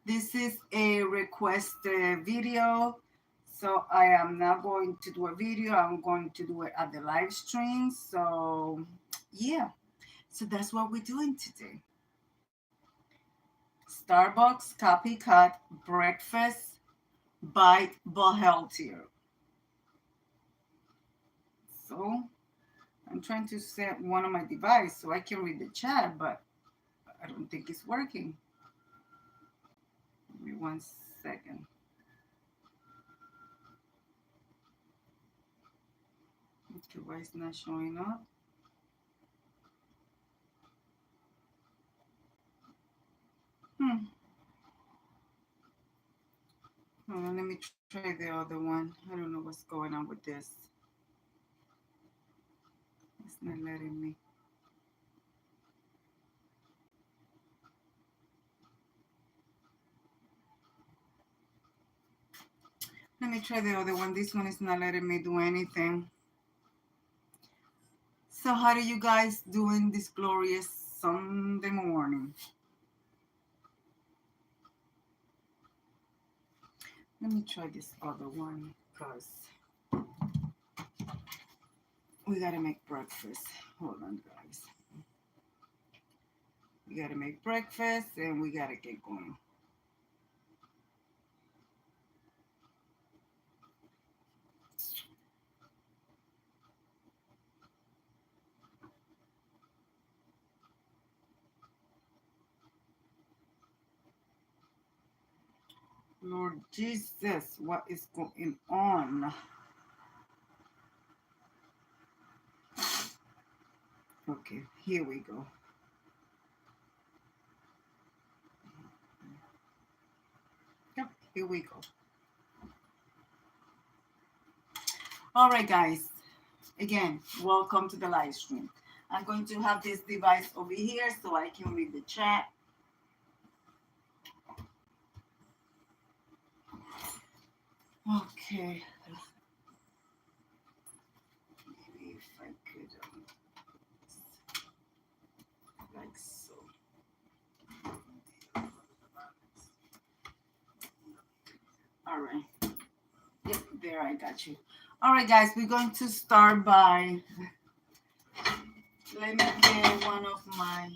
This is a requested video, so I am not going to do a video. I'm going to do it at the live stream. So yeah, so that's what we're doing today. Starbucks copycat breakfast bite but healthier. So I'm trying to set one on my device so I can read the chat, but I don't think it's working. Give me 1 second. Okay, why it's not showing up? Hold on, let me try the other one. I don't know what's going on with this. It's not letting me. Let me try the other one. This one is not letting me do anything. So how are you guys doing this glorious Sunday morning? Let me try this other one because we gotta make breakfast. Hold on, guys. We gotta make breakfast and we gotta get going. Lord Jesus, what is going on? Okay, here we go. Yep, here we go. All right, guys. Again, welcome to the live stream. I'm going to have this device over here so I can read the chat. Okay. Maybe if I could, like so. All right. Yep, there, I got you. All right, guys, we're going to start by, let me get one of my,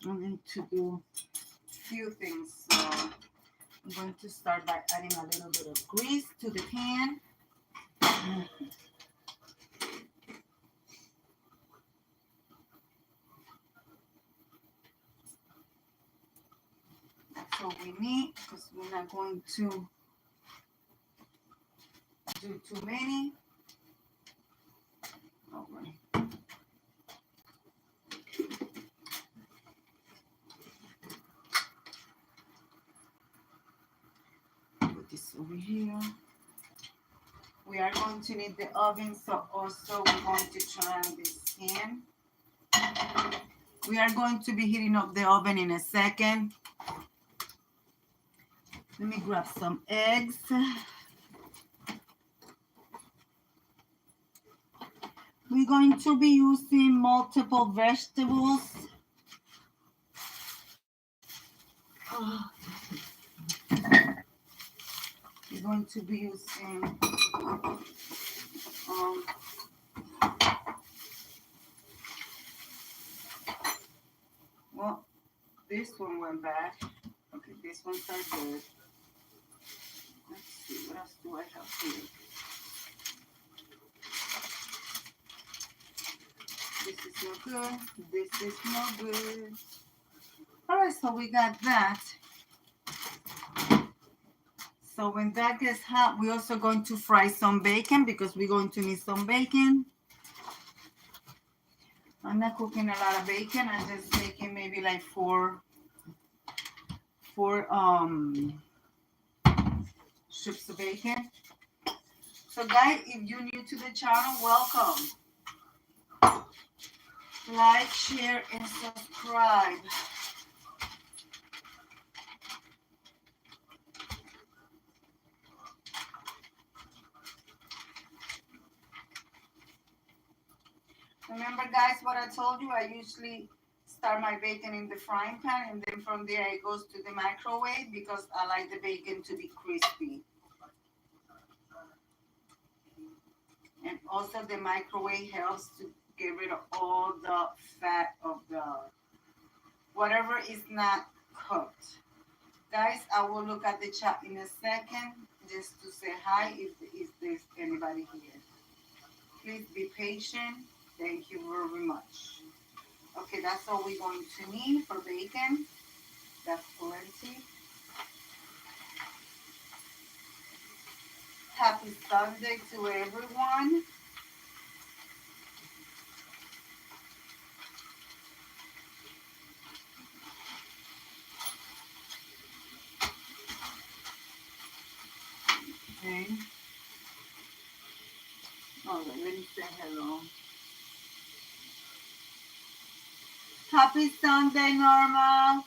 I'm going to do a few things. So I'm going to start by adding a little bit of grease to the pan. That's all we need because we're not going to do too many. All right. Put this over here. We are going to need the oven, so also we're going to turn this in. We are going to be heating up the oven in a second. Let me grab some eggs. We're going to be using multiple vegetables. We're going to be using well, this one went bad. Okay, this one's are good. Let's see, what else do I have here? This is no good. This is no good. All right, so we got that. So when that gets hot, we're also going to fry some bacon because we're going to need some bacon. I'm not cooking a lot of bacon. I'm just making maybe like four strips of bacon. So guys, if you're new to the channel, welcome. Like, share, and subscribe. Remember, guys, what I told you? I usually start my bacon in the frying pan, and then from there it goes to the microwave because I like the bacon to be crispy. And also the microwave helps to get rid of all the fat of the whatever is not cooked. Guys, I will look at the chat in a second just to say hi if there's anybody here. Please be patient. Thank you very much. Okay, that's all we're going to need for bacon. That's plenty. Happy Sunday to everyone. Okay. All right, let me say hello. Happy Sunday, Norma.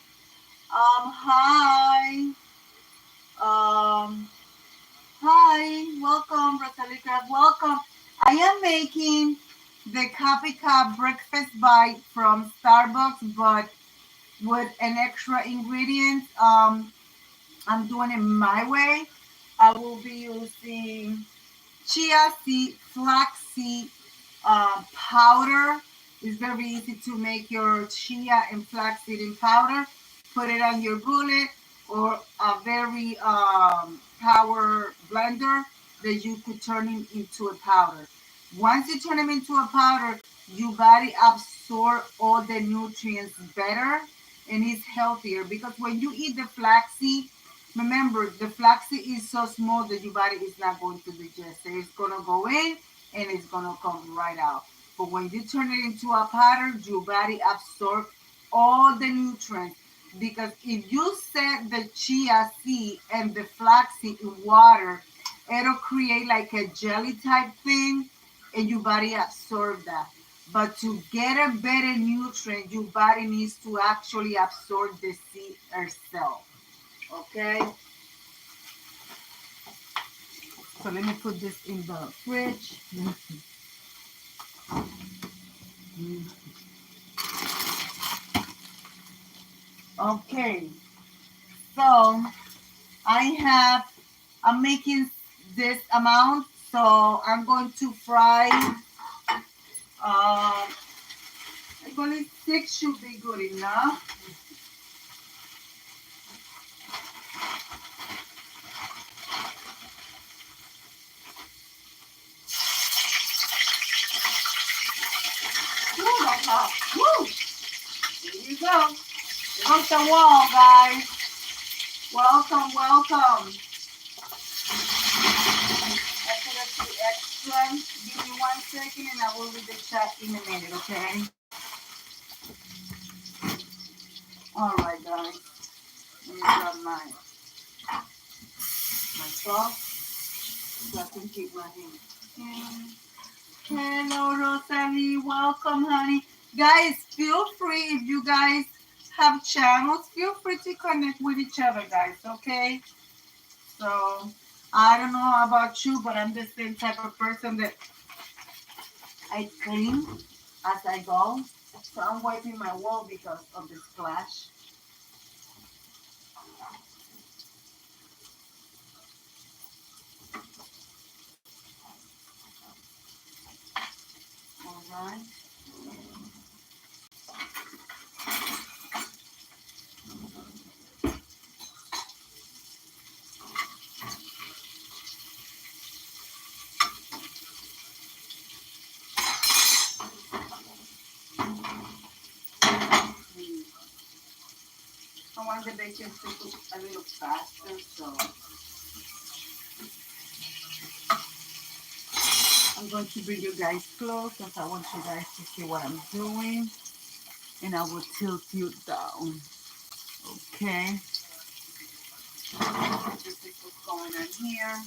Hi. Um, Hi. Welcome, Rosalika. Welcome. I am making the COPYCAT breakfast bite from Starbucks, but with an extra ingredient. I'm doing it my way. I will be using chia seed, flax seed powder. It's very easy to make your chia and flax seed in powder. Put it on your bullet or a very power blender that you could turn it into a powder. Once you turn them into a powder, your body absorb all the nutrients better and it's healthier because when you eat the flaxseed, remember the flaxseed is so small that your body is not going to digest it. It's gonna go in and it's gonna come right out. But when you turn it into a powder, your body absorbs all the nutrients. Because if you set the chia seed and the flaxseed in water, it'll create like a jelly type thing, and your body absorb that. But to get a better nutrient, your body needs to actually absorb the seed herself. Okay? So let me put this in the fridge. Okay, so I'm making this amount, so I'm going to fry, I believe 6 should be good enough. Woo, that's hot. Woo! Here you go. Here goes the wall, guys. Welcome, welcome. I put a few extra. Give me 1 second and I will read the chat in a minute, okay? All right, guys. Let me grab my sauce so I can keep my hand. Hello, Rosalie. Welcome, honey. Guys, feel free if you guys have channels, feel free to connect with each other, guys, okay? So, I don't know about you, but I'm the same type of person that I clean as I go. So, I'm wiping my wall because of the splash. All right. I want the bacon to cook a little faster, so I'm going to bring you guys close because I want you guys to see what I'm doing. And I will tilt you down. Okay. This is what's going on here.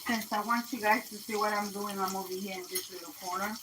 Since I want you guys to see what I'm doing, I'm over here in this little corner.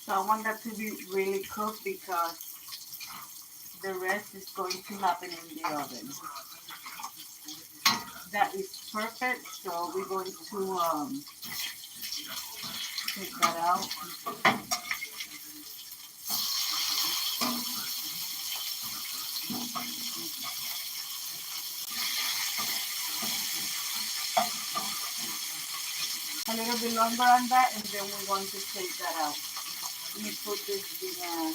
So I want that to be really cooked because the rest is going to happen in the oven. That is perfect. So we're going to take that out. A little bit longer on that, and then we're going to take that out. Let me put this in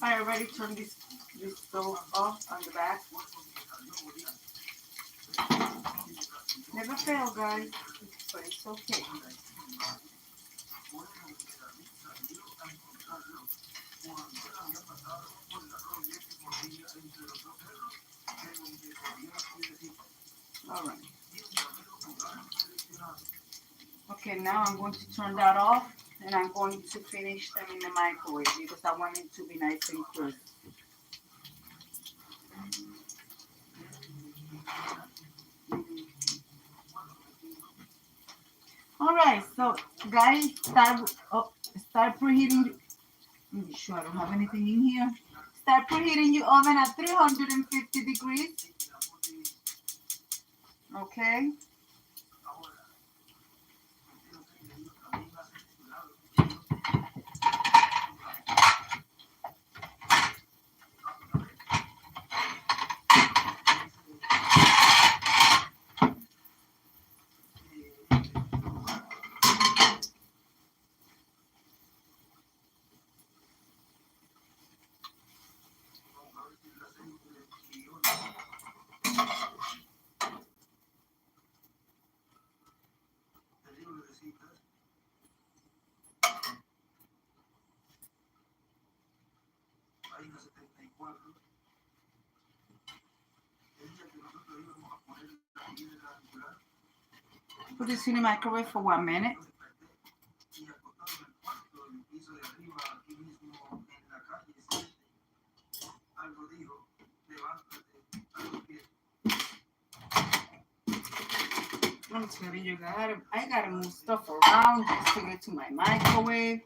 I already turned this stove off on the back. Never fail, guys, but it's okay. All right. Okay, now I'm going to turn that off, and I'm going to finish them in the microwave because I want it to be nice and crisp. All right, so guys, start preheating. Make sure I don't have anything in here. Start preheating your oven at 350 degrees. Okay. Put this in the microwave for 1 minute. I'm telling you, I gotta move stuff around just to get to my microwave.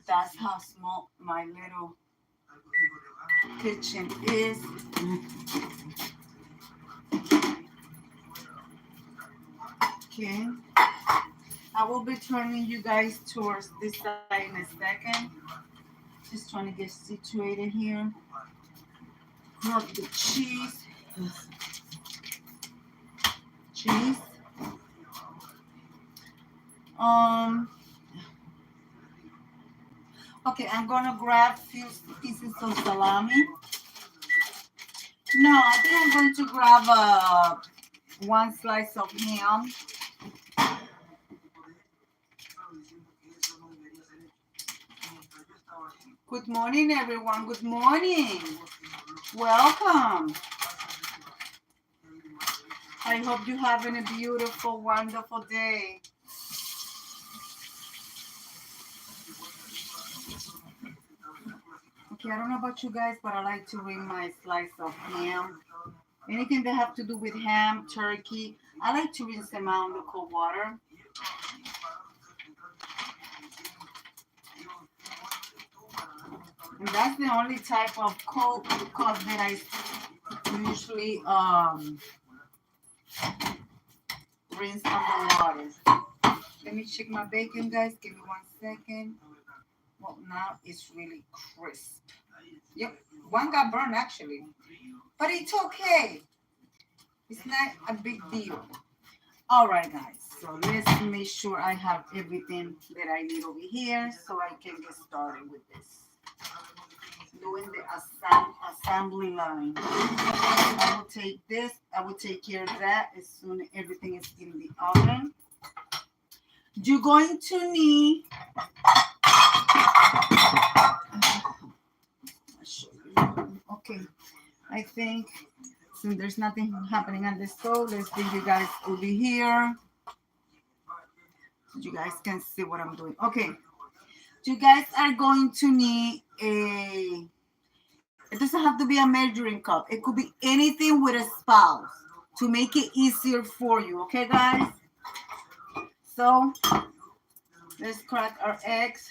That's how small my little kitchen is. Okay. I will be turning you guys towards this side in a second. Just trying to get situated here. Rub the cheese. Cheese. Okay, I'm gonna grab a few pieces of salami. No, I think I'm going to grab one slice of ham. Good morning, everyone. Good morning. Welcome. I hope you're having a beautiful, wonderful day. Okay, I don't know about you guys, but I like to rinse my slice of ham. Anything that have to do with ham, turkey, I like to rinse them out in the cold water. And that's the only type of cold cut that I usually rinse on the water. Let me check my bacon, guys. Give me 1 second. Well, now it's really crisp. Yep, one got burned actually, but it's okay. It's not a big deal. All right, guys. So let's make sure I have everything that I need over here so I can get started with this. Doing the assembly line. I will take this. I will take care of that as soon as everything is in the oven. You're going to need. Okay, I think since there's nothing happening on the stove, let's bring you guys over here so you guys can see what I'm doing. Okay, you guys are going to need a. It doesn't have to be a measuring cup. It could be anything with a spouse to make it easier for you. Okay, guys? So let's crack our eggs.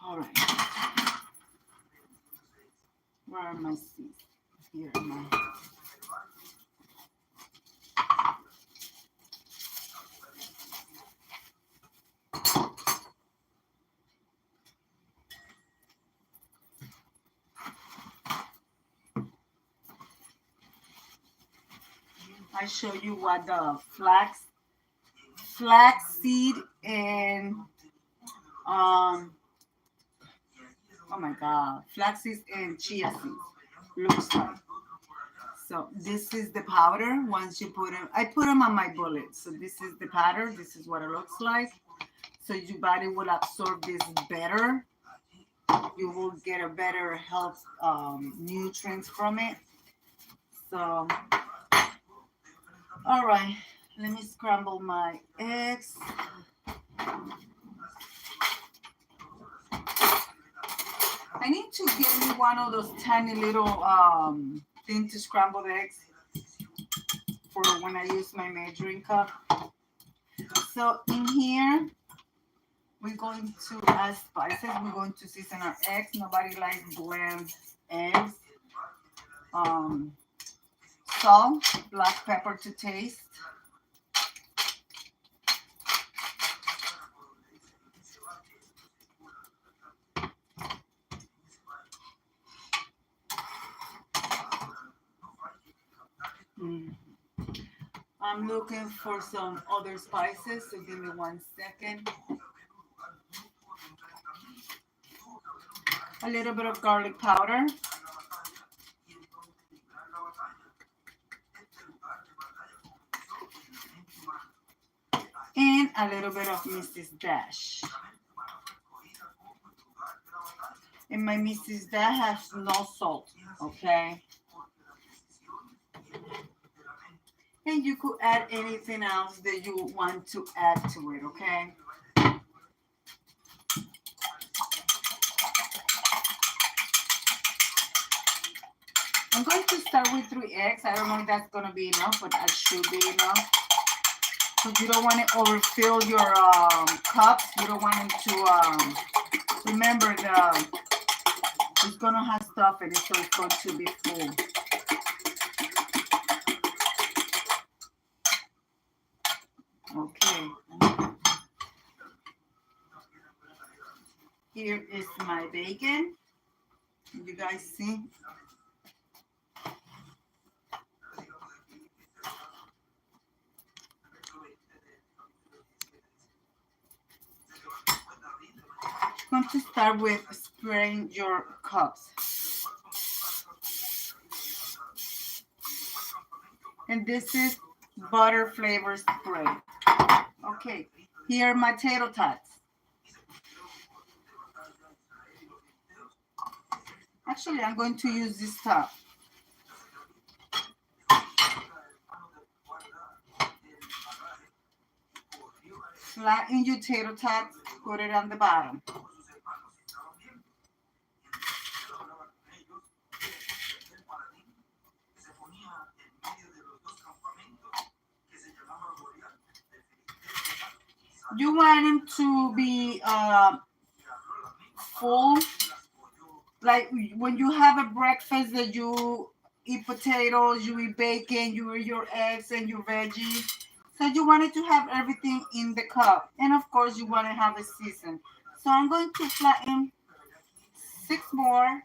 All right. Where are my seeds? Here are my. I show you what the flaxseed and oh my god, flaxseed and chia seeds looks like. So this is the powder. Once you put them, I put them on my bullet. So this is the powder. This is what it looks like. So your body will absorb this better. You will get a better health nutrients from it. So, all right. Let me scramble my eggs. I need to get me one of those tiny little things to scramble the eggs for when I use my measuring cup. So in here, we're going to add spices. We're going to season our eggs. Nobody likes bland eggs. Salt, black pepper to taste. I'm looking for some other spices, so give me 1 second. A little bit of garlic powder. And a little bit of Mrs. Dash. And my Mrs. Dash has no salt, okay? And you could add anything else that you want to add to it, okay? I'm going to start with 3 eggs. I don't know if that's going to be enough, but that should be enough. Because you don't want to overfill your cups. You don't want them to, remember, it's going to have stuff in it, so it's going to be full. Okay. Here is my bacon. You guys see? I'm going to start with spraying your cups. And this is butter flavor spray. Okay, here are my tater tots. Actually, I'm going to use this top. Flatten your tater tots, put it on the bottom. You want them to be full, like when you have a breakfast that you eat potatoes, you eat bacon, you eat your eggs and your veggies. So you wanted to have everything in the cup. And of course you want to have a season. So I'm going to flatten 6 more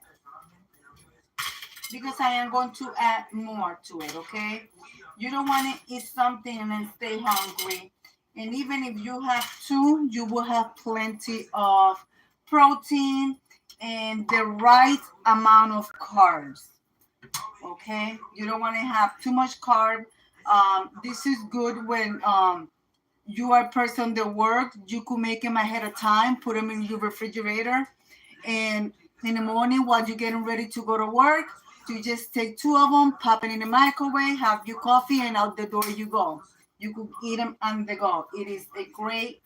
because I am going to add more to it, okay? You don't want to eat something and then stay hungry. And even if you have 2, you will have plenty of protein and the right amount of carbs, okay? You don't want to have too much carb. This is good when you are a person that works. You could make them ahead of time, put them in your refrigerator, and in the morning while you're getting ready to go to work, you just take 2 of them, pop it in the microwave, have your coffee, and out the door you go. You could eat them on the go. It is a great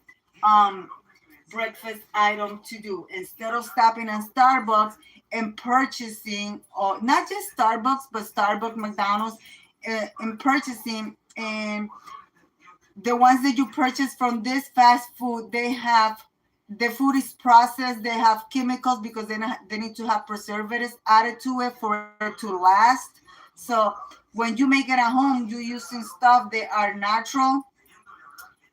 breakfast item to do instead of stopping at Starbucks and purchasing, or not just Starbucks, but Starbucks, McDonald's, and purchasing. And the ones that you purchase from this fast food, they have, the food is processed, they have chemicals because they need to have preservatives added to it for it to last. So when you make it at home, you're using stuff that are natural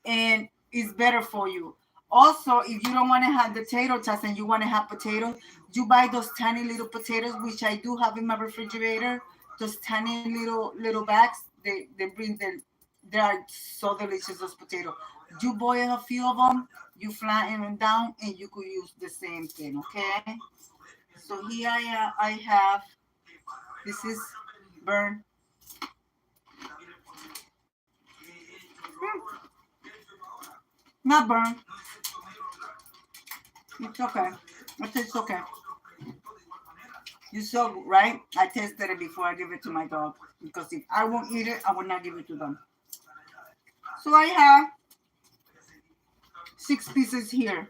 and it's better for you. Also, if you don't want to have the tater tots and you want to have potatoes, you buy those tiny little potatoes, which I do have in my refrigerator. Those tiny little bags. They bring the, they are so delicious. Those potatoes. You boil a few of them, you flatten them down, and you could use the same thing. Okay. So here I have. This is burn. Not burn. It's okay. It tastes okay. You saw, right? I tested it before I give it to my dog. Because if I won't eat it, I will not give it to them. So I have 6 pieces here.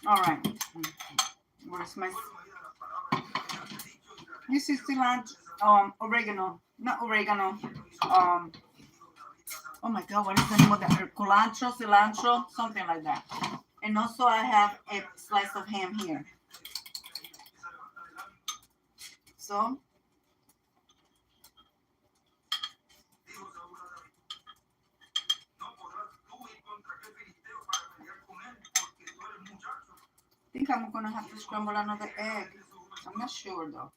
All right. Where's my... This is cilantro, oregano. Not oregano. Oh my God, what is the name of that? Cilantro, something like that. And also I have a slice of ham here. So I think I'm gonna have to scramble another egg. I'm not sure though.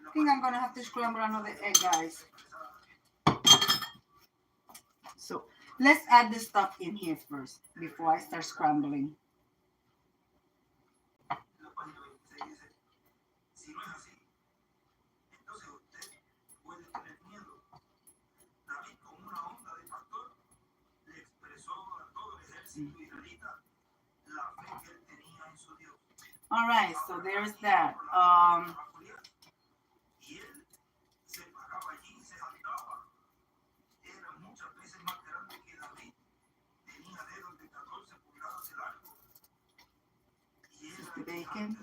I think I'm gonna have to scramble another egg, guys. So let's add the stuff in here first before I start scrambling. All right, so there's that. This is the bacon.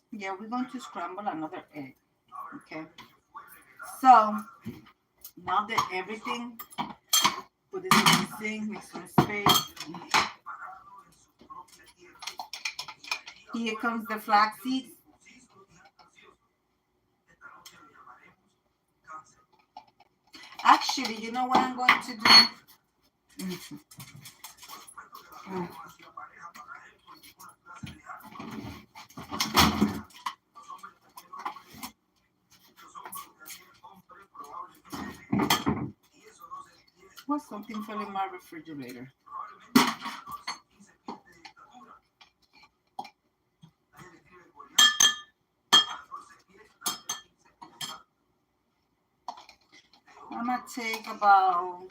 Yeah, we're going to scramble another egg. Okay. So now that everything, put this in the sink, make some space. Here comes the flax seeds. Actually, you know what I'm going to do? What, something fell in my refrigerator? I'm gonna take about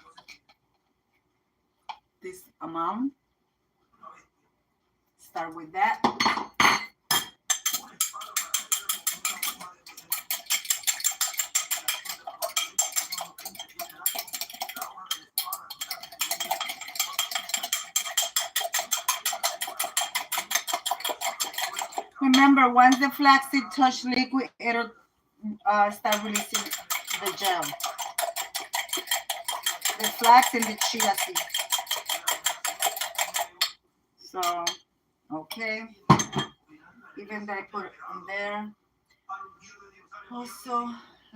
this amount. Start with that. Remember, once the flaxseed touch liquid, it'll start releasing the gel. The flax and the chia seed. So, okay. Even though I put it in there. Also,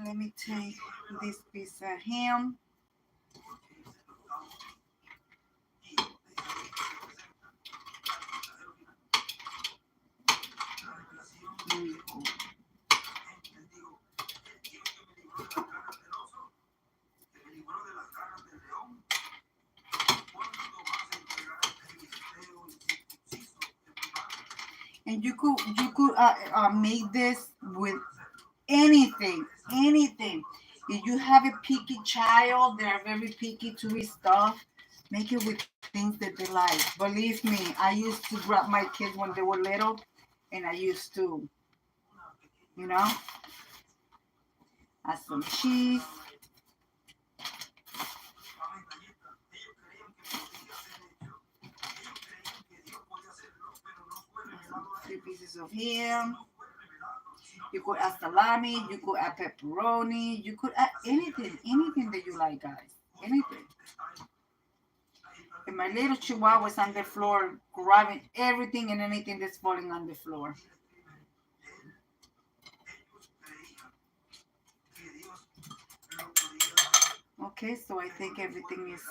let me take this piece of ham. And you could make this with anything. If you have a picky child, they are very picky to eat stuff. Make it with things that they like. Believe me, I used to grab my kids when they were little, and I used to, add some cheese. 3 pieces of ham. You could add salami, you could add pepperoni, you could add anything that you like, guys. Anything. And my little chihuahua was on the floor grabbing everything and anything that's falling on the floor. Okay, so I think everything is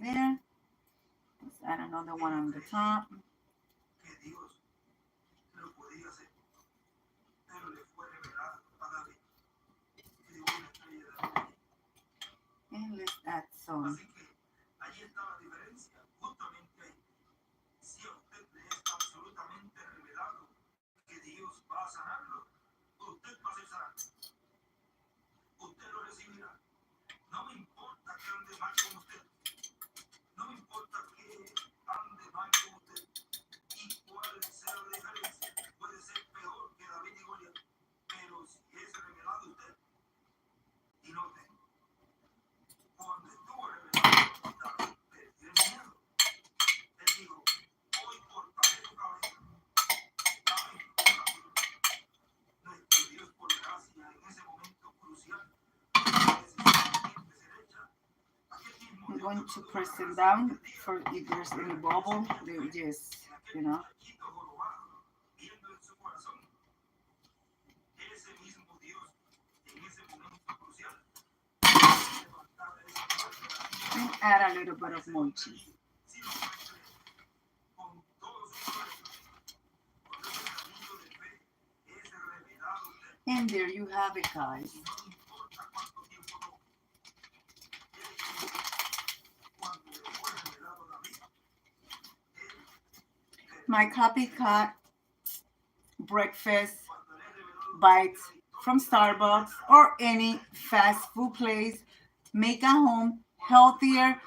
there. Let's add another one on the top. And let's add some. I'm going to press them down for if there's any bubble, they just, And add a little bit of more cheese. And there you have it, guys. My COPYCAT breakfast bites from Starbucks or any fast food place. Make at home, healthier,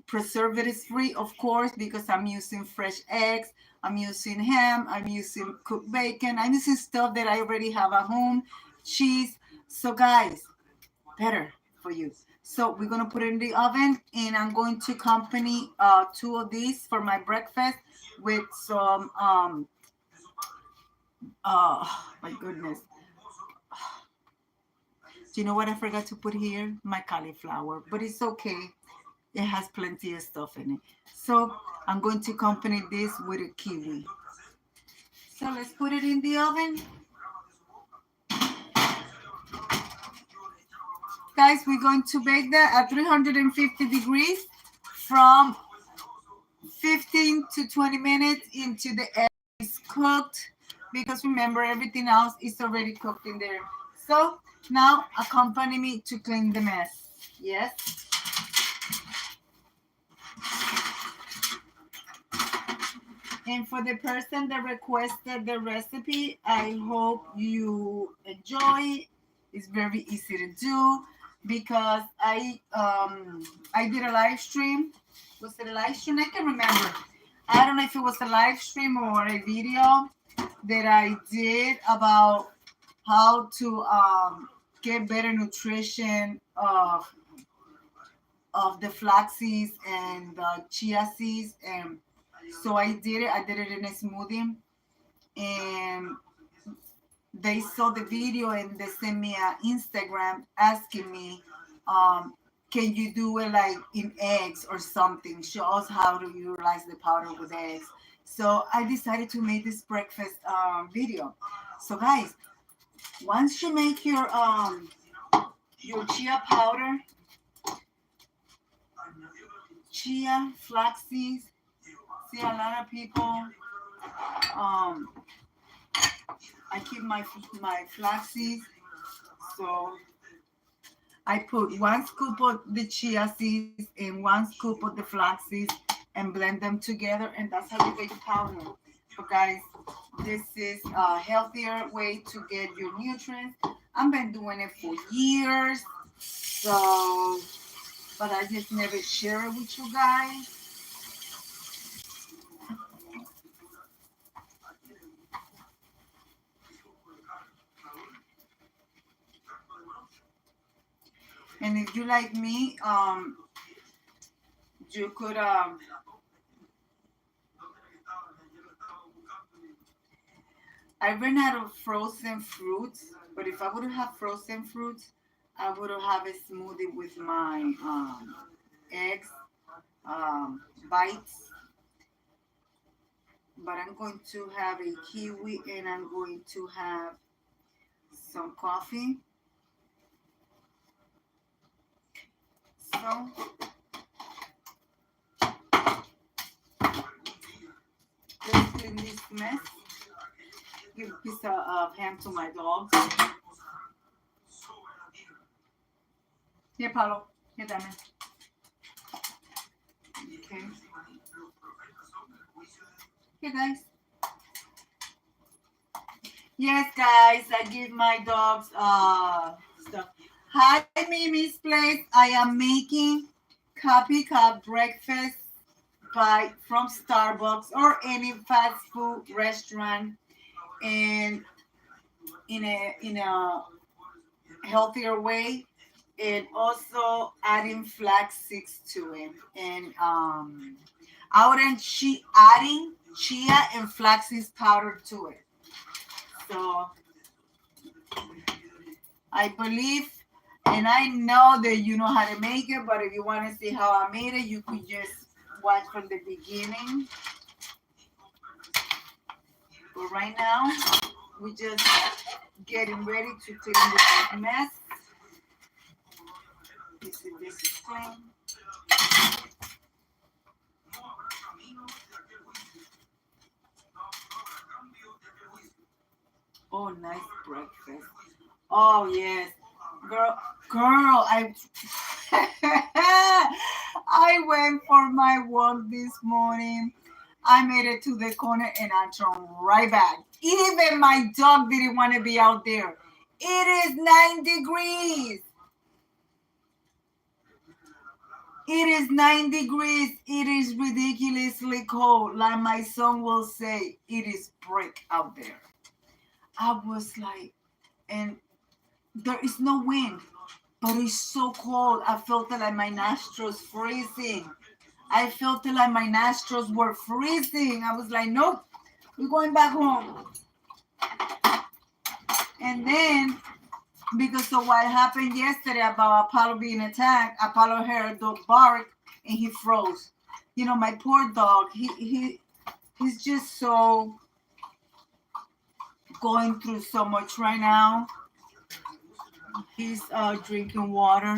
preservatives free, of course, because I'm using fresh eggs, I'm using ham, I'm using cooked bacon, I'm using stuff that I already have at home, cheese. So guys, better for you. So we're going to put it in the oven, and I'm going to accompany 2 of these for my breakfast with some, my goodness. Do you know what I forgot to put here? My cauliflower, but it's okay. It has plenty of stuff in it. So I'm going to accompany this with a kiwi. So let's put it in the oven. Guys, we're going to bake that at 350 degrees from 15 to 20 minutes into the egg is cooked, because remember, everything else is already cooked in there. So Now, accompany me to clean the mess. Yes? And for the person that requested the recipe, I hope you enjoy. It's very easy to do because I did a live stream. Was it a live stream? I can't remember. I don't know if it was a live stream or a video that I did about how to get better nutrition of the flax seeds and the chia seeds. And so I did it. I did it in a smoothie, and they saw the video and they sent me an Instagram asking me, can you do it like in eggs or something? Show us how to utilize the powder with eggs. So I decided to make this breakfast video. So guys, once you make your chia powder, chia, flax seeds, see a lot of people, I keep my flax seeds, so I put 1 scoop of the chia seeds and 1 scoop of the flax seeds and blend them together, and that's how you get your powder. But guys, this is a healthier way to get your nutrients. I've been doing it for years, so but I just never share it with you guys. And if you like me, you could I ran out of frozen fruits, but if I would have frozen fruits, I would have a smoothie with my eggs, bites. But I'm going to have a kiwi and I'm going to have some coffee. So let's clean this mess. Give a piece of ham to my dogs. Here, Paulo. Here, Dame. Okay. Here, guys. Yes, guys, I give my dogs stuff. Hi, Mimi's Place. I am making COPYCAT breakfast from Starbucks or any fast food restaurant, and in a healthier way, and also adding flax seeds to it, and adding chia and flax seeds powder to it. So I believe, and I know that you know how to make it, but if you want to see how I made it, you could just watch from the beginning. But right now, we're just getting ready to clean this mess. This is clean. Oh, nice breakfast. Oh, yes. Girl, I I went for my walk this morning. I made it to the corner and I turned right back. Even my dog didn't want to be out there. It is 9 degrees. It is 9 degrees. It is ridiculously cold. Like my son will say, it is brick out there. I was like, and there is no wind, but it's so cold. I felt like my nostrils freezing. I felt like my nostrils were freezing. I was like, nope, we're going back home. And then, because of what happened yesterday about Apollo being attacked, Apollo heard a dog bark and he froze. You know, my poor dog, he's just so going through so much right now. He's drinking water.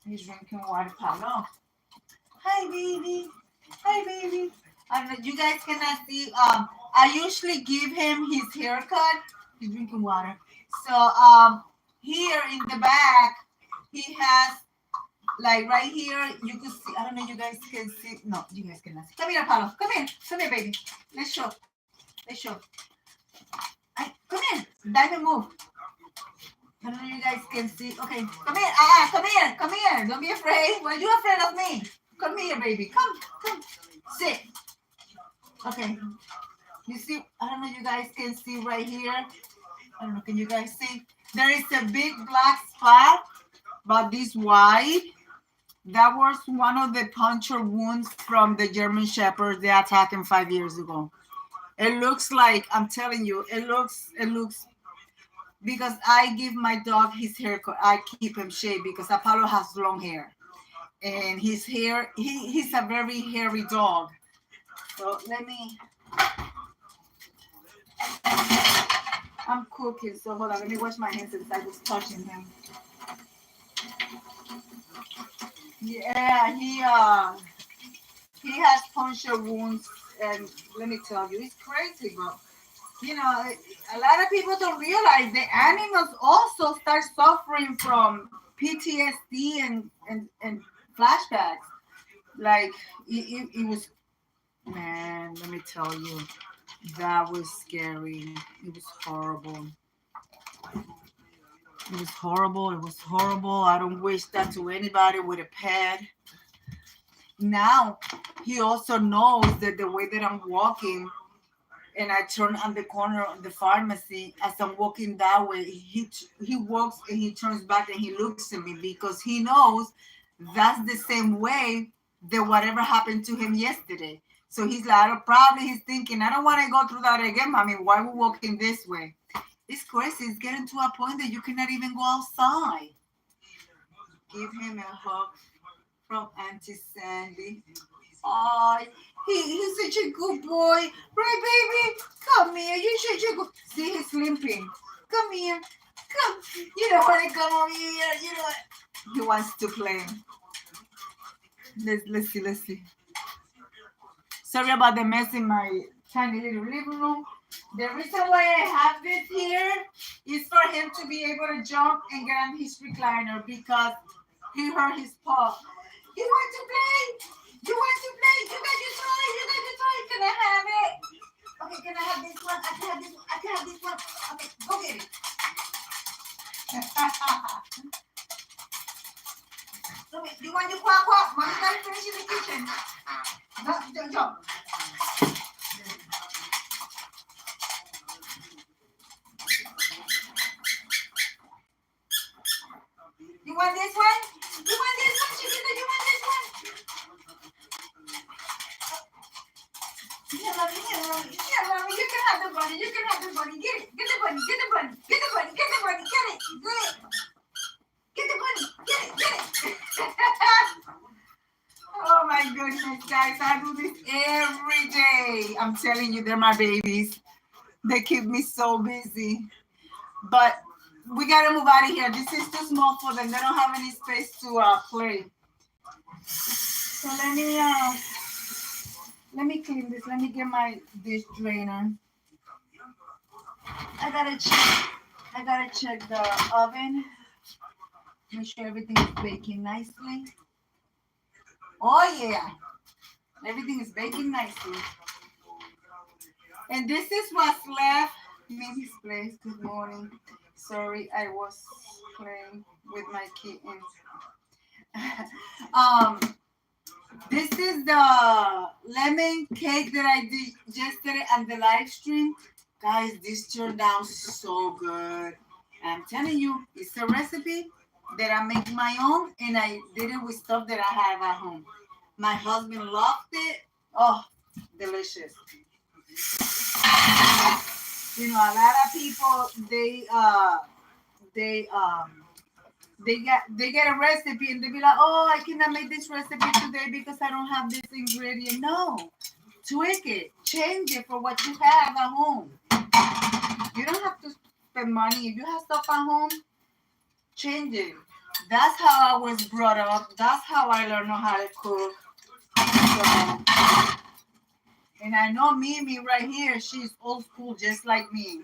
He's drinking water, Paulo. Hi, baby. Hi, baby. I don't know, you guys cannot see. I usually give him his haircut He's drinking water. So here in the back, he has like right here. You can see. I don't know. You guys can see. No, you guys cannot see. Come here, Apollo. Come here, baby. Let's show. Let's show. Come here. Diamond, move. I don't know. You guys can see. Okay. Come here. Come here. Come here. Don't be afraid. Why are you afraid of me? Come here, baby. Come. Sit. Okay. You see? I don't know. You guys can see right here. I don't know. Can you guys see? There is a big black spot, but this white. That was one of the puncture wounds from the German Shepherd they attacked him 5 years ago. It looks like, I'm telling you, it looks, because I give my dog his haircut. I keep him shaved because Apollo has long hair. And his hair, he's a very hairy dog. So I'm cooking, so hold on, let me wash my hands since I was touching him. Yeah, he has puncture wounds, and let me tell you, it's crazy, but you know, a lot of people don't realize the animals also start suffering from PTSD and flashbacks. Like it was, man, let me tell you, that was scary. It was horrible. It was horrible. It was horrible. I don't wish that to anybody with a pet. Now, he also knows that the way that I'm walking and I turn on the corner of the pharmacy, as I'm walking that way, he walks and he turns back and he looks at me because he knows that's the same way that whatever happened to him yesterday. So he's like, probably he's thinking, I don't want to go through that again, mommy. Why are we walking this way? It's crazy. It's getting to a point that you cannot even go outside. Give him a hug from Auntie Sandy. Oh, he's such a good boy. Right, baby? Come here. You're such a good... See, he's limping. Come here. Come. You don't want to come over here. You know what? He wants to play. Let's see. Sorry about the mess in my tiny little living room. The reason why I have this here is for him to be able to jump and get on his recliner because he hurt his paw. You want to play? You want to play? You got your toy. Can I have it? Okay, can I have this one? I can have this one. Okay, go get it. Okay, you want your quack? Mommy gotta finish in the kitchen. No, don't jump. You want this one? You want this one, Chiquita? You want this one? Yeah, mommy, you can have the bunny. You can have the bunny. Get it. Get the bunny. Get the bunny. Get the bunny. Get the bunny. Get it. Good. Get the bunny. Get it. Oh my goodness, guys. I do this every day. I'm telling you, they're my babies. They keep me so busy. But we gotta move out of here. This is too small for them. They don't have any space to play. So let me clean this. Let me get my dish drainer. I gotta check the oven. Make sure everything is baking nicely. Oh yeah, everything is baking nicely. And this is what's left. Maybe place. Good morning. Sorry, I was playing with my kitten. This is the lemon cake that I did yesterday on the live stream. Guys, this turned out so good. I'm telling you, it's a recipe that I make my own, and I did it with stuff that I have at home. My husband loved it. Oh, delicious. You know, a lot of people they get a recipe and they be like, oh, I cannot make this recipe today because I don't have this ingredient. No, tweak it, change it for what you have at home. You don't have to spend money. If you have stuff at home, change it. That's how I was brought up. That's how I learned how to cook. So, and I know Mimi right here, she's old school just like me.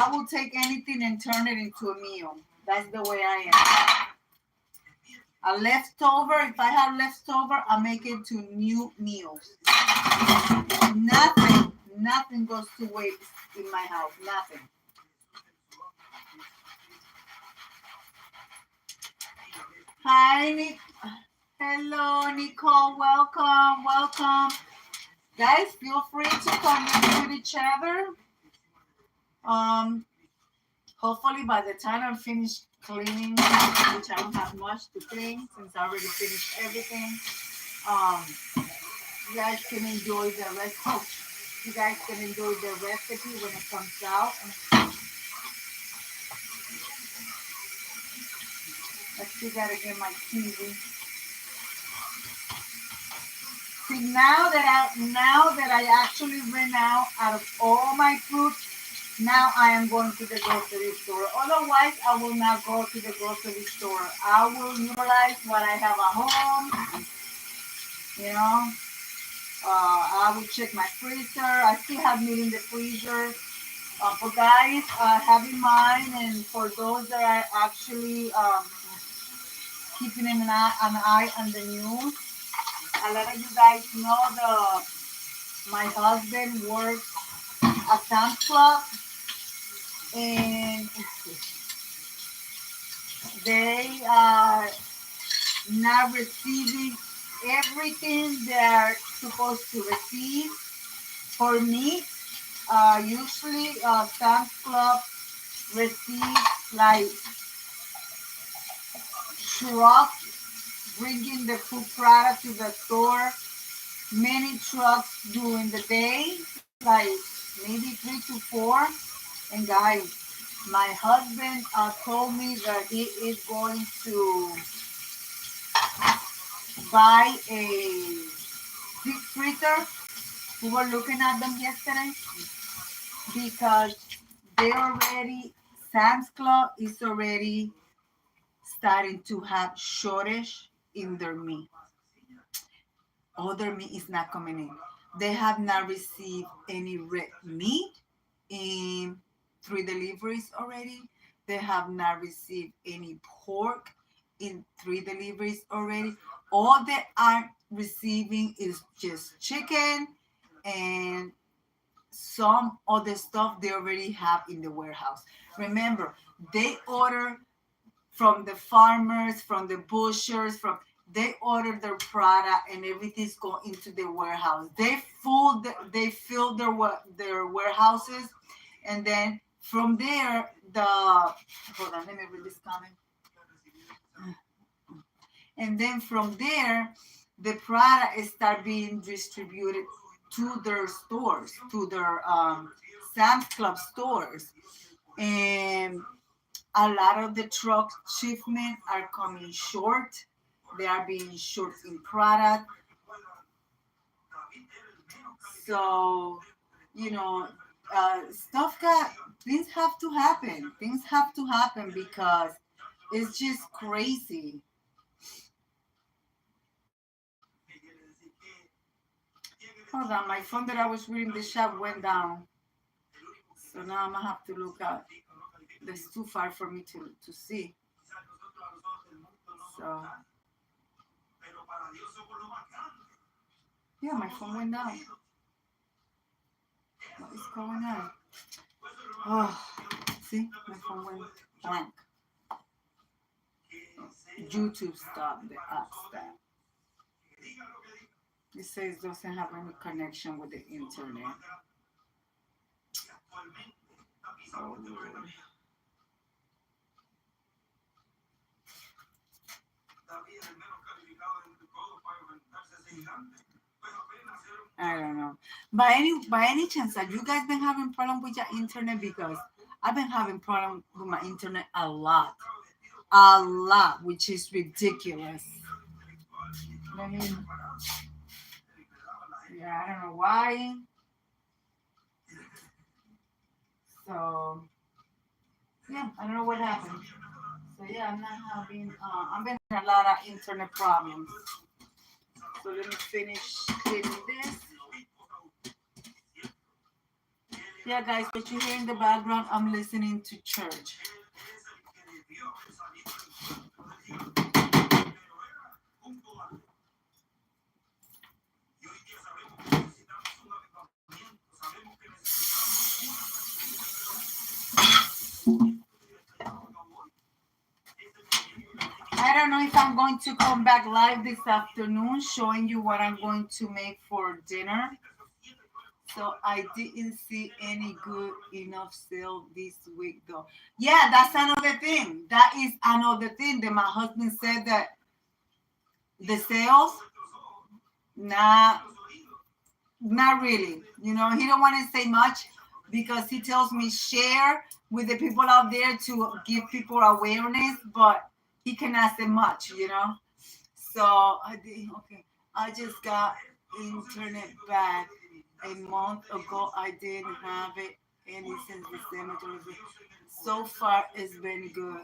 I will take anything and turn it into a meal. That's the way I am. A leftover, if I have leftover, I make it to new meals. Nothing goes to waste in my house. Nothing. Hi, Nick. Hello, Nicole. Welcome. Guys, feel free to connect with each other. Hopefully by the time I'm finished cleaning, which I don't have much to clean since I already finished everything, you guys can enjoy the rest. Oh, you guys can enjoy the recipe when it comes out. I still gotta get my kiwi. See, now that I actually ran out of all my fruit, now I am going to the grocery store. Otherwise, I will not go to the grocery store. I will utilize what I have at home. You know, I will check my freezer. I still have meat in the freezer. But guys, have in mind, and for those that are actually keeping an eye on the news, a lot of you guys know my husband works at Sam's Club, and they are not receiving everything they're supposed to receive for meat. Usually, Sam's Club receives like trucks bringing the food product to the store. Many trucks during the day, like maybe 3 to 4. And guys, my husband told me that he is going to buy a deep freezer. We were looking at them yesterday because Sam's Club is already starting to have shortage in their meat. All their meat is not coming in. They have not received any red meat in 3 deliveries already. They have not received any pork in 3 deliveries already. All they are receiving is just chicken and some other stuff they already have in the warehouse. Remember, they order from the farmers, from the butchers, they order their product and everything's going into the warehouse. They fill their warehouses, and then from there hold on, let me read this comment. And then from there, the product start being distributed to their stores, to their Sam's Club stores, and a lot of the truck shipments are coming short. They are being short in product. So, things have to happen. Things have to happen because it's just crazy. Hold on, my phone that I was reading the shop went down. So now I'm going to have to look at. That's too far for me to see. So, yeah, my phone went down. What is going on? Oh, see, my phone went blank. YouTube stopped the app stop. It says doesn't have any connection with the internet. Oh, Lord. I don't know. By any chance, have you guys been having problem with your internet? Because I've been having problem with my internet a lot, which is ridiculous. I mean, yeah, I don't know why. So, yeah, I don't know what happened. So yeah, I'm having a lot of internet problems. So let me finish cleaning this. Yeah, guys, what you hear in the background, I'm listening to church. I don't know if I'm going to come back live this afternoon showing you what I'm going to make for dinner. So I didn't see any good enough sale this week though. Yeah, that's another thing. That is another thing that my husband said that the sales, nah, not really. You know, he don't want to say much because he tells me share with the people out there to give people awareness, but he cannot say much, you know. So I did okay. I just got internet back a month ago. I didn't have it any since December 25th. So far it's been good.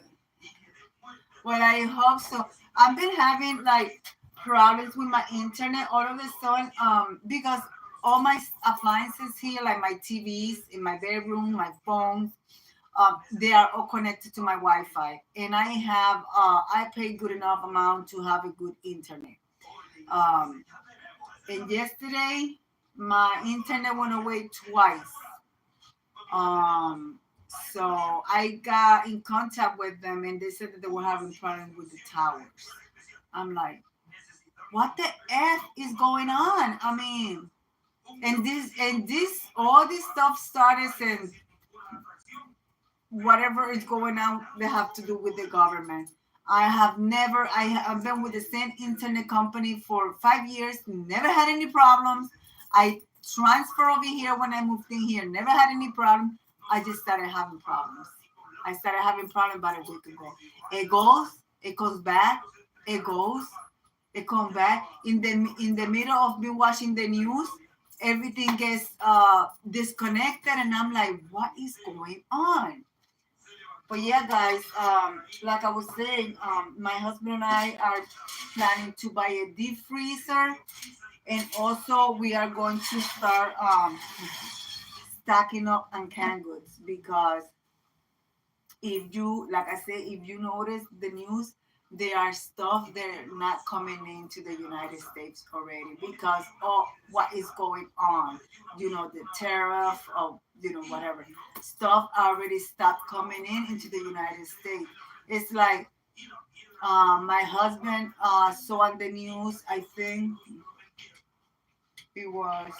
Well, I hope so. I've been having like problems with my internet all of a sudden, because all my appliances here, like my TVs in my bedroom, my phones, they are all connected to my Wi-Fi, and I pay good enough amount to have a good internet. Um, and yesterday, my internet went away twice. Um, so I got in contact with them, and they said that they were having problems with the towers. I'm like, what the f is going on? I mean, all this stuff started since whatever is going on, they have to do with the government. I have been with the same internet company for 5 years, never had any problems. I transfer over here when I moved in here, never had any problem. I just started having problems. I started having problems about a week ago. It goes, it comes back, it goes, it comes back. In the middle of me watching the news, everything gets disconnected, and I'm like, what is going on? But yeah, guys, like I was saying, my husband and I are planning to buy a deep freezer, and also we are going to start stacking up on canned goods because if you, like I said, if you notice the news, there are stuff that are not coming into the United States already because of what is going on. You know, the tariff or, you know, whatever. Stuff already stopped coming into the United States. It's like my husband saw on the news, I think it was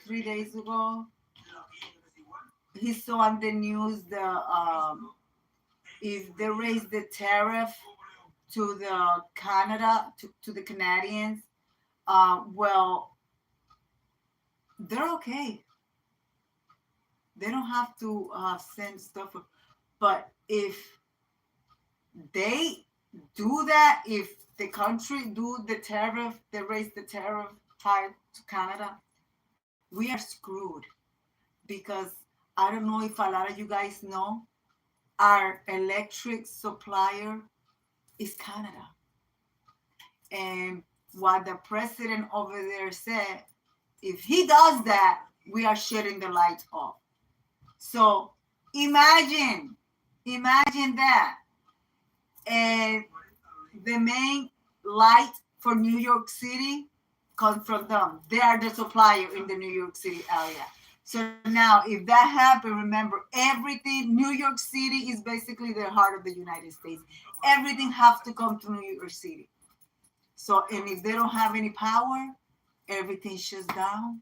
3 days ago. He saw on the news if they raise the tariff to the Canada to the Canadians, well, they're okay. They don't have to send stuff. But if they do that, if the country do the tariff, they raise the tariff high to Canada, we are screwed because I don't know if a lot of you guys know, our electric supplier is Canada. And what the president over there said, if he does that, we are shutting the lights off. So imagine that. And the main light for New York City comes from them. They are the supplier in the New York City area. So now, if that happens, remember everything. New York City is basically the heart of the United States. Everything has to come to New York City. So, and if they don't have any power, everything shuts down.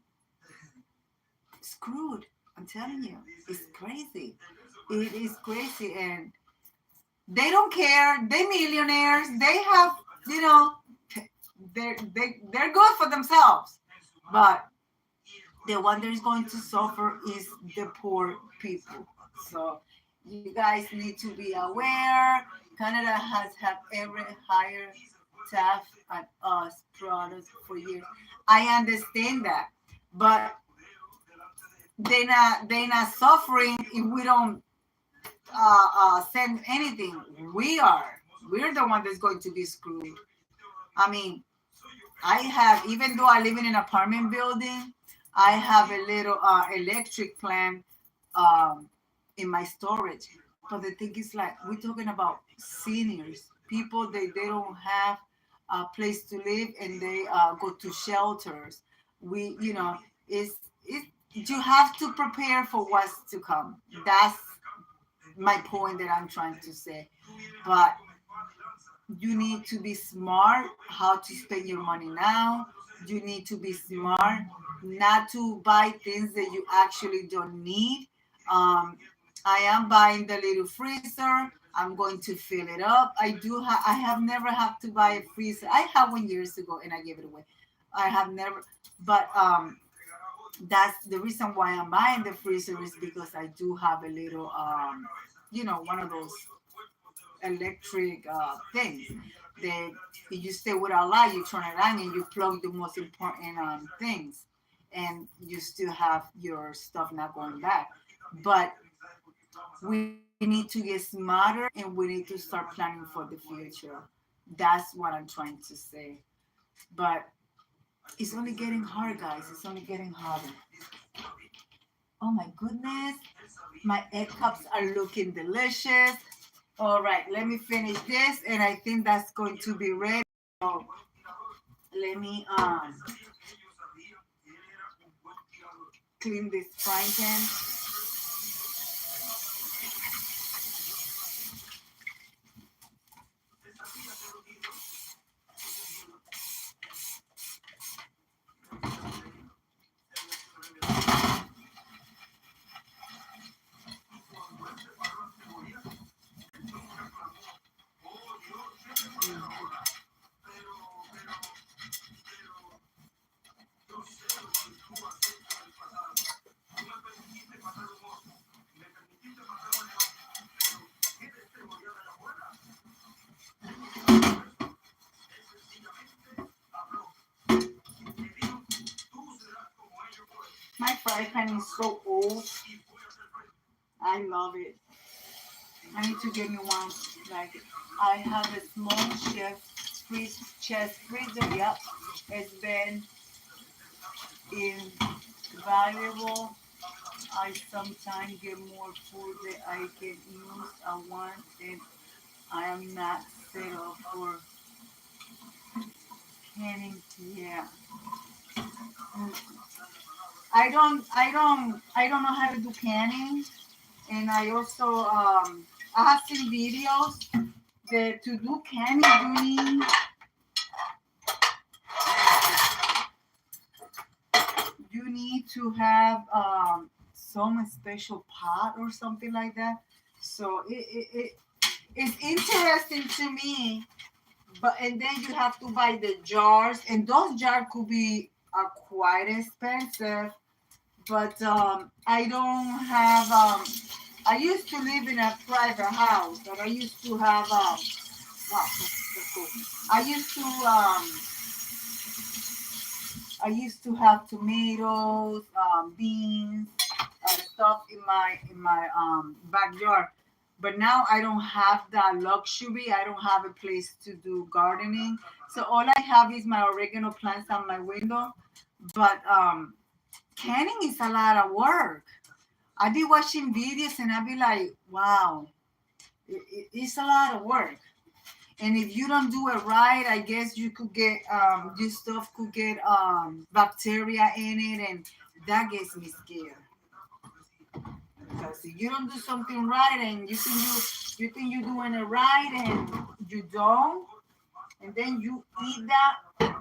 Screwed. I'm telling you, it's crazy. It is crazy, and they don't care. They millionaires. They have, you know, they're good for themselves. But the one that is going to suffer is the poor people. So you guys need to be aware. Canada has had every higher tax on us products for years. I understand that, but they not suffering if we don't send anything. We're the one that's going to be screwed. I mean, I have, even though I live in an apartment building, I have a little electric plant in my storage. But the thing is, like, we're talking about seniors, people they don't have a place to live, and they go to shelters. We, it's you have to prepare for what's to come. That's my point that I'm trying to say. But you need to be smart how to spend your money now. You need to be smart not to buy things that you actually don't need. I am buying the little freezer. I'm going to fill it up. I have never had to buy a freezer. I had one years ago and I gave it away. I have never, but that's the reason why I'm buying the freezer, is because I do have a little one of those electric things that you stay with a light, you turn it on and you plug the most important things, and you still have your stuff not going back. But we need to get smarter, and we need to start planning for the future. That's what I'm trying to say. But it's only getting hard, guys. It's only getting harder. Oh my goodness. My egg cups are looking delicious. All right, let me finish this, and I think that's going to be ready. So let me clean this frying pan. My fry pan is so old. I love it. I need to get me one. Like, I have a small chest freezer. Yep, it's been invaluable. I sometimes get more food that I can use at once, and I am not set up for canning. Yeah. Mm. I don't know how to do canning, and I also I have seen videos that to do canning you need to have some special pot or something like that. So it's interesting to me. But and then you have to buy the jars, and those jars could be quite expensive. But I don't have. I used to live in a private house, but I used to have. Wow, that's cool. I used to. I used to have tomatoes, beans, stuff in my backyard. But now I don't have that luxury. I don't have a place to do gardening. So all I have is my oregano plants on my window. But canning is a lot of work. I be watching videos and I be like, wow, it's a lot of work. And if you don't do it right, I guess you could get this stuff could get bacteria in it, and that gets me scared. Because if you don't do something right, and you think you're doing it right, and you don't, and then you eat that,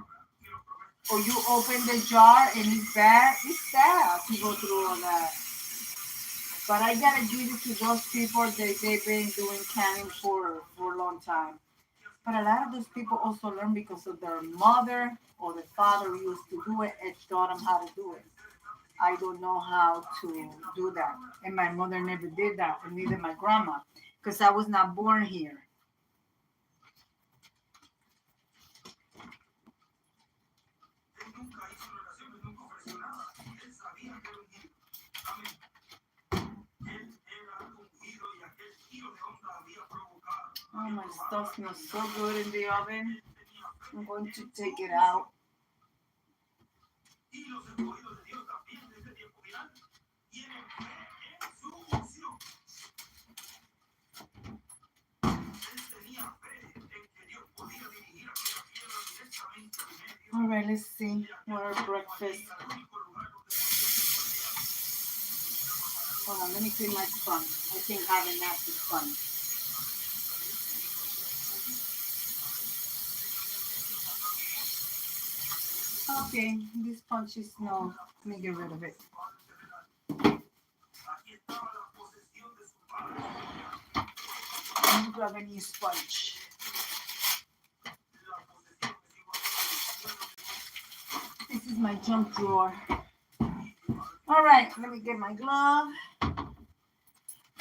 or you open the jar and it's bad, it's sad to go through all that. But I gotta give it to those people that they've been doing canning for a long time. But a lot of those people also learn because of their mother or the father used to do it and taught them how to do it. I don't know how to do that. And my mother never did that, and neither my grandma, because I was not born here. Oh, my stuff smells so good in the oven. I'm going to take it out. All right, let's see what our breakfast. Hold on, let me clean my sponge. I think I have a nasty sponge. Okay, this sponge is no. Let me get rid of it. Let me grab a new sponge. This is my junk drawer. All right, let me get my glove.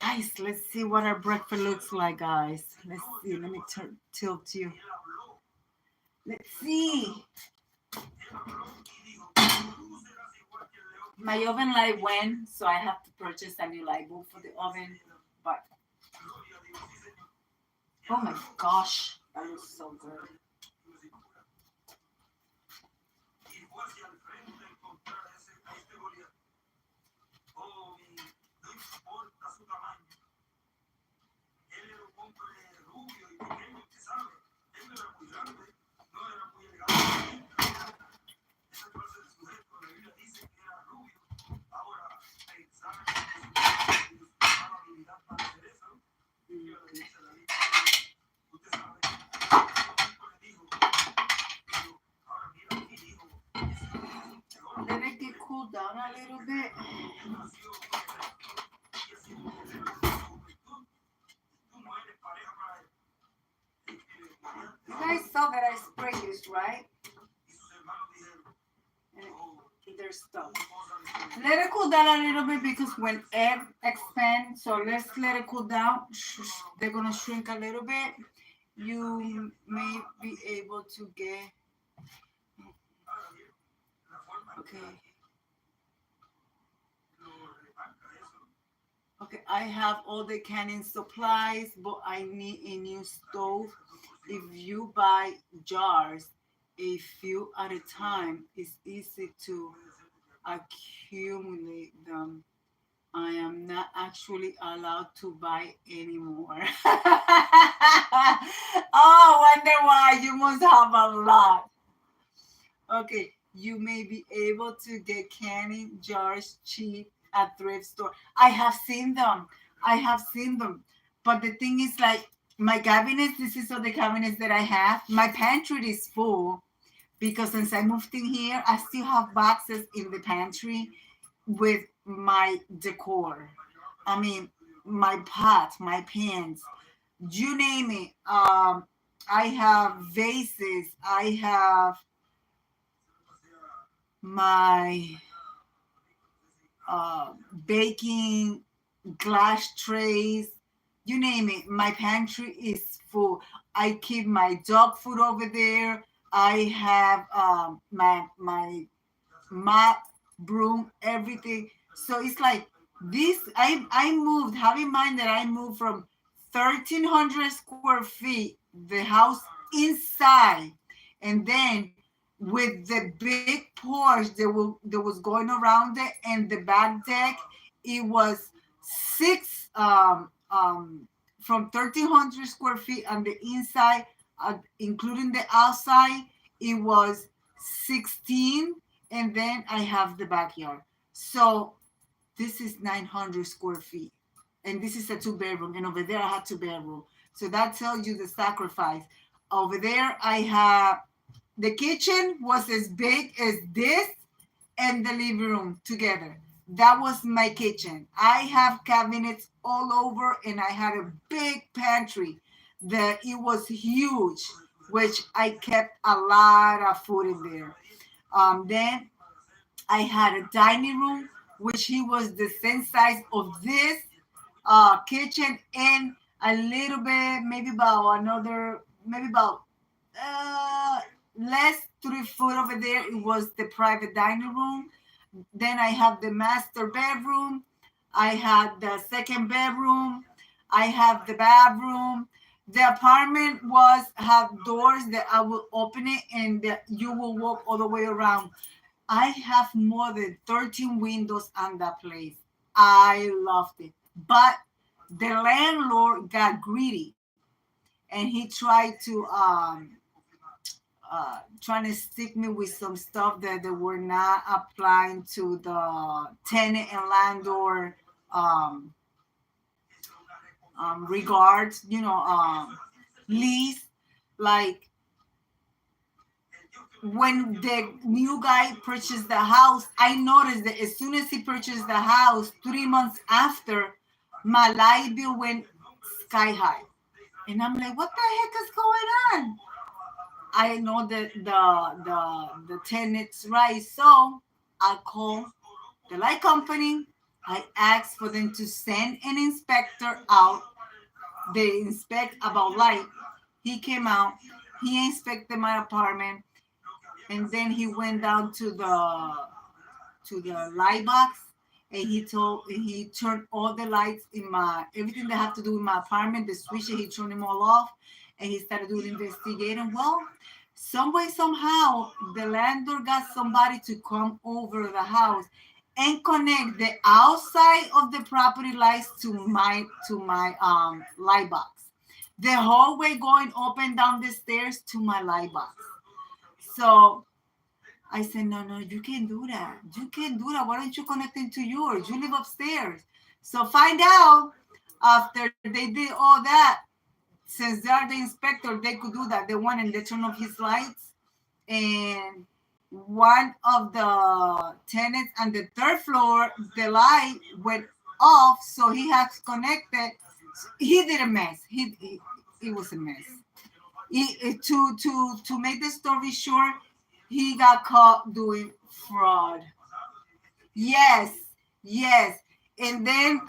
Guys, let's see what our breakfast looks like, guys. Let's see. Let me tilt you. Let's see. My oven light went, so I have to purchase a new light bulb for the oven. But oh my gosh, that looks so good. Let it get cooled down a little bit. You guys saw that I sprayed this, right? And there's stuff. Let it cool down a little bit because when egg expands, so let's let it cool down. They're gonna shrink a little bit. You may be able to get. Okay. Okay, I have all the canning supplies, but I need a new stove. If you buy jars, a few at a time, it's easy to accumulate them. I am not actually allowed to buy anymore. Oh, wonder why. You must have a lot. Okay, you may be able to get canning jars cheap at thrift store. I have seen them. I have seen them. But the thing is, like, my cabinets, this is all the cabinets that I have. My pantry is full because since I moved in here, I still have boxes in the pantry with my decor. I mean, my pots, my pans, you name it. I have vases. I have my baking glass trays, you name it. My pantry is full. I keep my dog food over there. I have my mop, broom, everything. So it's like this. I moved. Have in mind that I moved from 1,300 square feet, the house inside, and then with the big porch that was going around it and the back deck, it was six from 1,300 square feet on the inside, including the outside, it was 16, and then I have the backyard. So this is 900 square feet, and this is a 2 bedroom, and over there I had 2 bedroom. So that tells you the sacrifice. Over there I have the kitchen was as big as this and the living room together. That was my kitchen. I have cabinets all over, and I had a big pantry that it was huge, which I kept a lot of food in there. Then I had a dining room, which he was the same size of this kitchen, and a little bit, maybe about uh, less 3 foot over there. It was the private dining room. Then I have the master bedroom. I had the second bedroom. I have the bathroom. The apartment was have doors that I will open it and that you will walk all the way around. I have more than 13 windows on that place. I loved it. But the landlord got greedy and he tried to trying to stick me with some stuff that they were not applying to the tenant and landlord regards, lease. Like when the new guy purchased the house, I noticed that as soon as he purchased the house, 3 months after, my light bill went sky high. And I'm like, what the heck is going on? I know that the tenant's right. So I call the light company. I asked for them to send an inspector out. They inspect about light. He came out. He inspected my apartment, and then he went down to the light box, and he turned all the lights in my everything that had to do with my apartment, the switches, he turned them all off, and he started doing investigating. Well, some way somehow the landlord got somebody to come over the house and connect the outside of the property lights to my light box, the hallway going up and down the stairs to my light box. So I said, no, you can't do that. You can't do that. Why don't you connect into yours? You live upstairs. So find out after they did all that, since they are the inspector, they could do that. They went and they turned off his lights. And one of the tenants on the third floor, the light went off. So he had to connect it. He did a mess. It was a mess. To make the story short, he got caught doing fraud. Yes. And then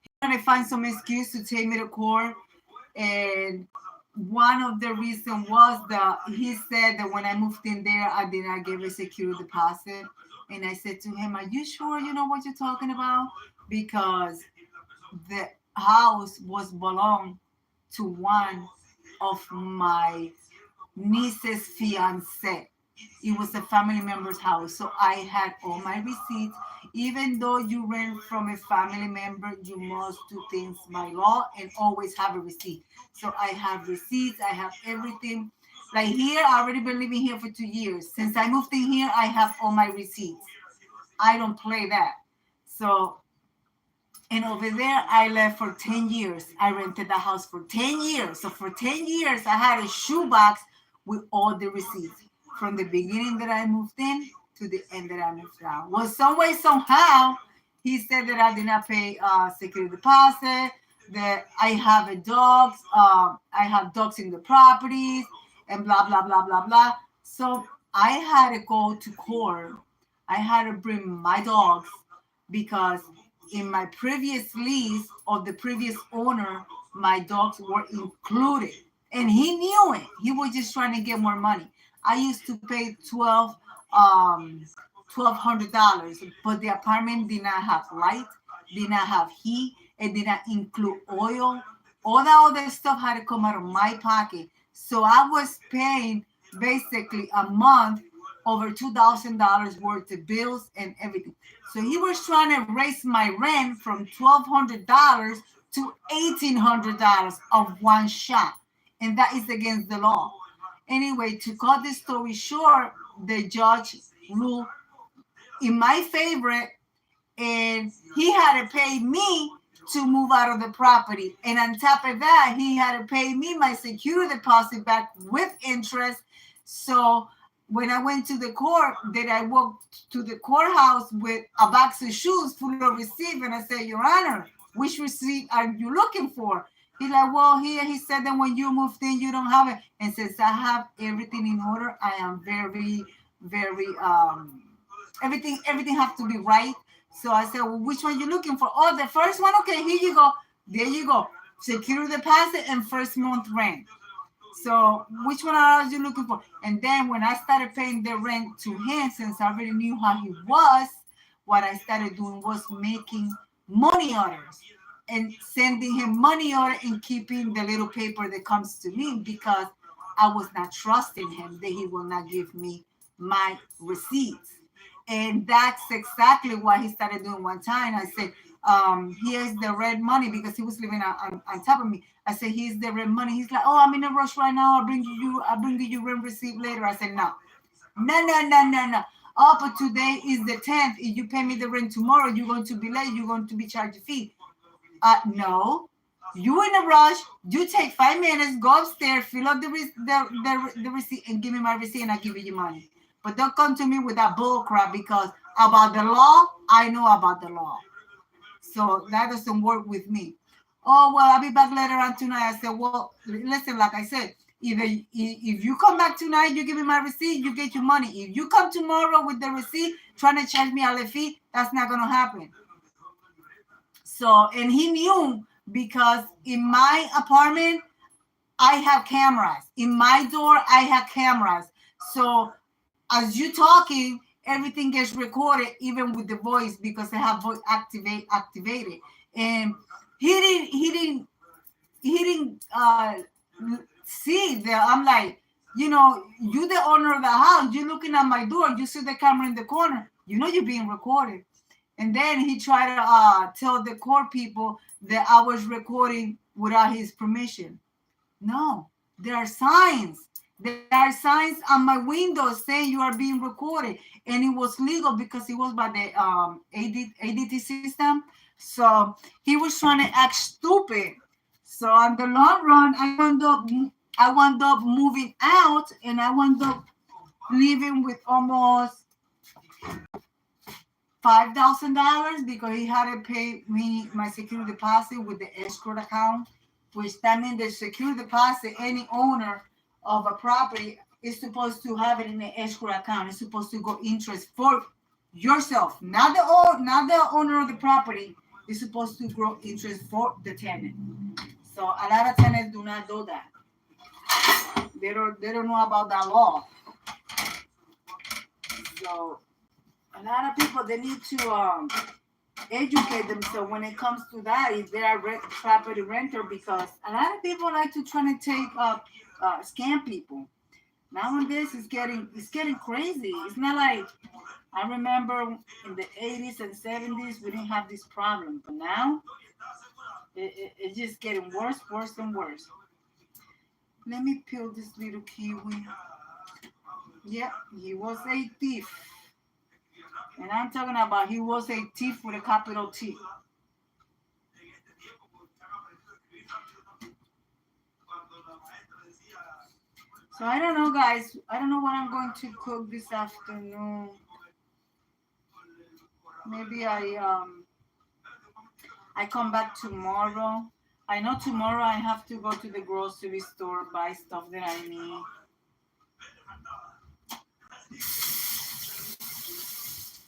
he tried to find some excuse to take me to court. And one of the reasons was that he said that when I moved in there, I did not give a security deposit. And I said to him, are you sure you know what you're talking about? Because the house was belonged to one of my niece's fiance. It was a family member's house. So I had all my receipts. Even though you rent from a family member, you must do things by law and always have a receipt. So I have receipts. I have everything. Like here, I already been living here for 2 years. Since I moved in here, I have all my receipts. I don't play that. So, and over there, I left for 10 years. I rented the house for 10 years. So for 10 years, I had a shoebox with all the receipts from the beginning that I moved in to the end that I moved out. Well, some way, somehow, he said that I did not pay security deposit, that I have a dogs, I have dogs in the properties, and blah, blah, blah, blah, blah. So I had to go to court. I had to bring my dogs because in my previous lease of the previous owner, my dogs were included. And he knew it. He was just trying to get more money. I used to pay $1,200, but the apartment did not have light, did not have heat, it did not include oil. All that other stuff had to come out of my pocket. So I was paying basically a month over $2,000 worth of bills and everything. So he was trying to raise my rent from $1,200 to $1,800 of one shot. And that is against the law. Anyway, to cut this story short, the judge ruled in my favor, and he had to pay me to move out of the property. And on top of that, he had to pay me my security deposit back with interest. So when I went to the court, then I walked to the courthouse with a box of shoes full of receipts, and I said, Your Honor, which receipt are you looking for? He's like, well, here he said that when you moved in, you don't have it. And since I have everything in order, I am very, very, everything has to be right. So I said, well, which one you looking for? Oh, the first one? Okay, here you go. There you go. Security deposit and first month rent. So which one are you looking for? And then when I started paying the rent to him, since I already knew how he was, what I started doing was making money orders and sending him money order and keeping the little paper that comes to me because I was not trusting him that he will not give me my receipts. And that's exactly what he started doing one time. I said, here's the red money, because he was living on top of me. I said, here's the red money. He's like, oh, I'm in a rush right now. I'll bring you rent receipt later. I said, no. Oh, but today is the 10th. If you pay me the rent tomorrow, you're going to be late. You're going to be charged a fee. No. You in a rush. You take 5 minutes, go upstairs, fill up the receipt, and give me my receipt, and I'll give you your money. But don't come to me with that bull crap, because about the law, I know about the law. So that doesn't work with me. Oh, well, I'll be back later on tonight. I said, well, listen, like I said, if you come back tonight, you give me my receipt, you get your money. If you come tomorrow with the receipt trying to charge me a late fee, that's not going to happen. So, and he knew, because in my apartment, I have cameras. In my door, I have cameras. So as you talking, everything gets recorded, even with the voice, because I have voice activated. And he didn't see that. I'm like, you know, you the owner of the house, you're looking at my door, you see the camera in the corner, you know you're being recorded. And then he tried to tell the court people that I was recording without his permission. No, there are signs. There are signs on my window saying you are being recorded. And it was legal, because it was by the ADT system. So he was trying to act stupid. So on the long run, I wound up moving out, and I wound up living with almost $5,000, because he had to pay me my security deposit with the escrow account, which that means the security deposit, any owner of a property is supposed to have it in the escrow account. It's supposed to go interest for yourself, not the owner of the property. It's supposed to grow interest for the tenant. So a lot of tenants do not do that. They don't know about that law. So a lot of people, they need to educate themselves when it comes to that, if they are property renter, because a lot of people like to try to take scam people. Nowadays it's getting crazy. It's not like I remember in the 80s and 70s we didn't have this problem, but now it's just getting worse and worse. Let me peel this little kiwi. Yep, he was a thief. And I'm talking about he was a thief with a capital T. So I don't know, guys. I don't know what I'm going to cook this afternoon. Maybe I come back tomorrow. I know tomorrow I have to go to the grocery store, buy stuff that I need.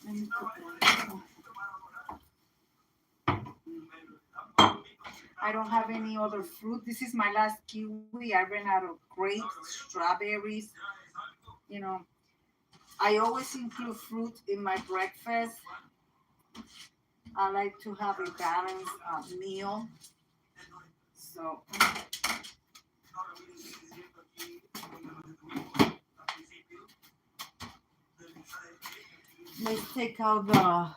Let me put that. I don't have any other fruit. This is my last kiwi. I ran out of grapes, strawberries. You know, I always include fruit in my breakfast. I like to have a balanced meal. So let's take out the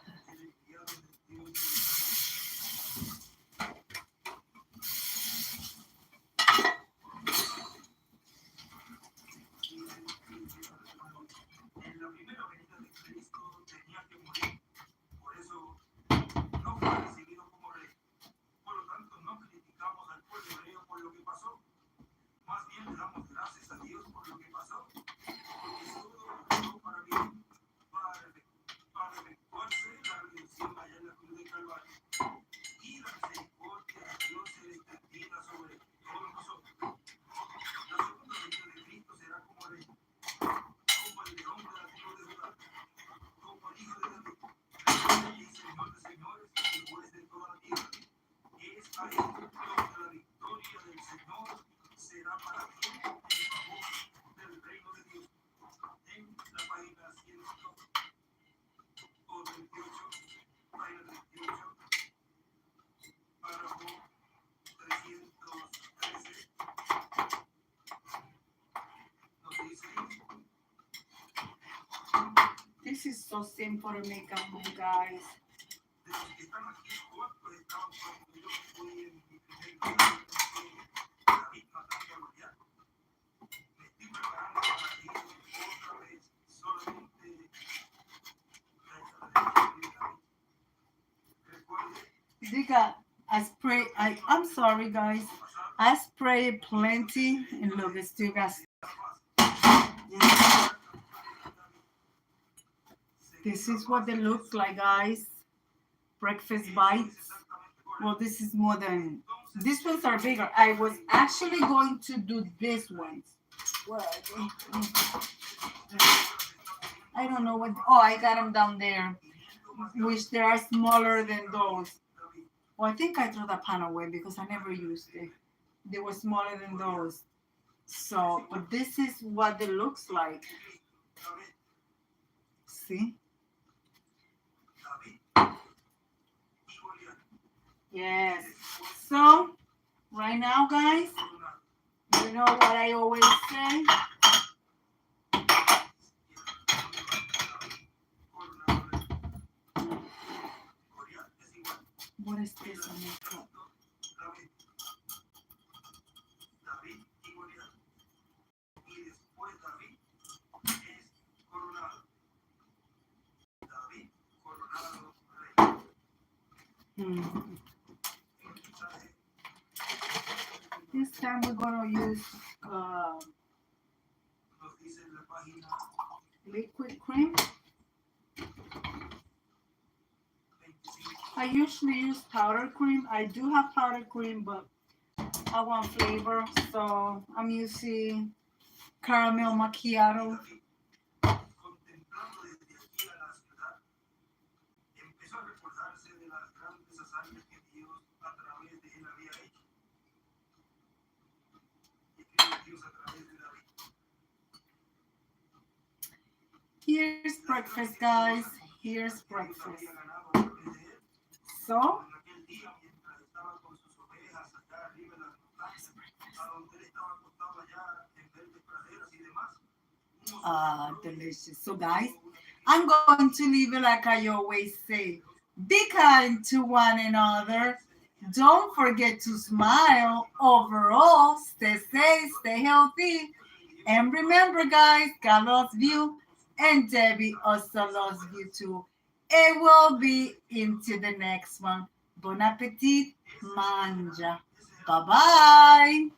This is so simple to make at home, guys. I spray. I'm sorry, guys. I spray plenty, and look, it still got. This is what they look like, guys. Breakfast bites. Well, this is more than. These ones are bigger. I was actually going to do these ones. Where are they? I don't know what. Oh, I got them down there, which they are smaller than those. Well, I think I threw the pan away because I never used it. They were smaller than those. So, but this is what it looks like. See? Yes. So, right now, guys, you know what I always say? What is this on my cup? This time we're gonna use liquid cream. I usually use powder cream. I do have powder cream, but I want flavor, so I'm using caramel macchiato. Here's breakfast, guys. Here's breakfast. So, delicious. So, guys, I'm going to leave it like I always say. Be kind to one another. Don't forget to smile. Overall, stay safe, stay healthy. And remember, guys, God loves you. And Debbie also loves you too. It will be into the next one. Bon appetit, manja. Bye-bye.